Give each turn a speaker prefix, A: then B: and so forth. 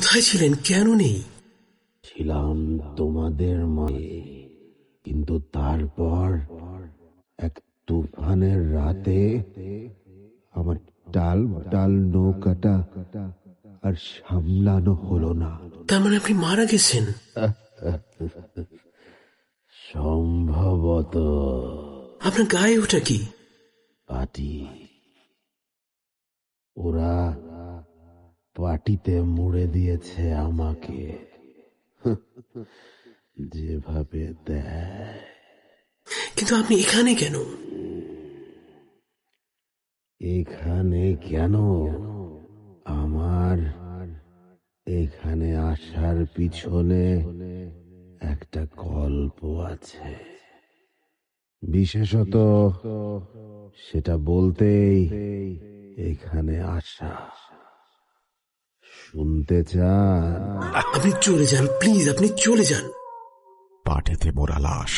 A: কোথায় ছিলেন? কেন নেই?
B: ছিলাম তোমাদের মাঝে, কিন্তু তারপর এক তুফানের রাতে আমার টাল টাল নৌকাটা আর সামলানো হলো না।
A: তার মানে আপনি মারা গেছেন?
B: সম্ভবত।
A: আপনার গায়ে ওটা কি?
B: পাটি। ওরা পাটিতে মুড়ে দিয়েছে আমাকে, যেভাবে দেয়।
A: কিন্তু আপনি এখানে কেন?
B: এখানে কেন? আমার এখানে আসার পিছনে একটা গল্প আছে। বিশেষত সেটা বলতেই এখানে আসা। শুনতে চান?
A: আপনি চলে যান প্লিজ, আপনি চলে যান।
C: পাটেতে মোড়া লাশ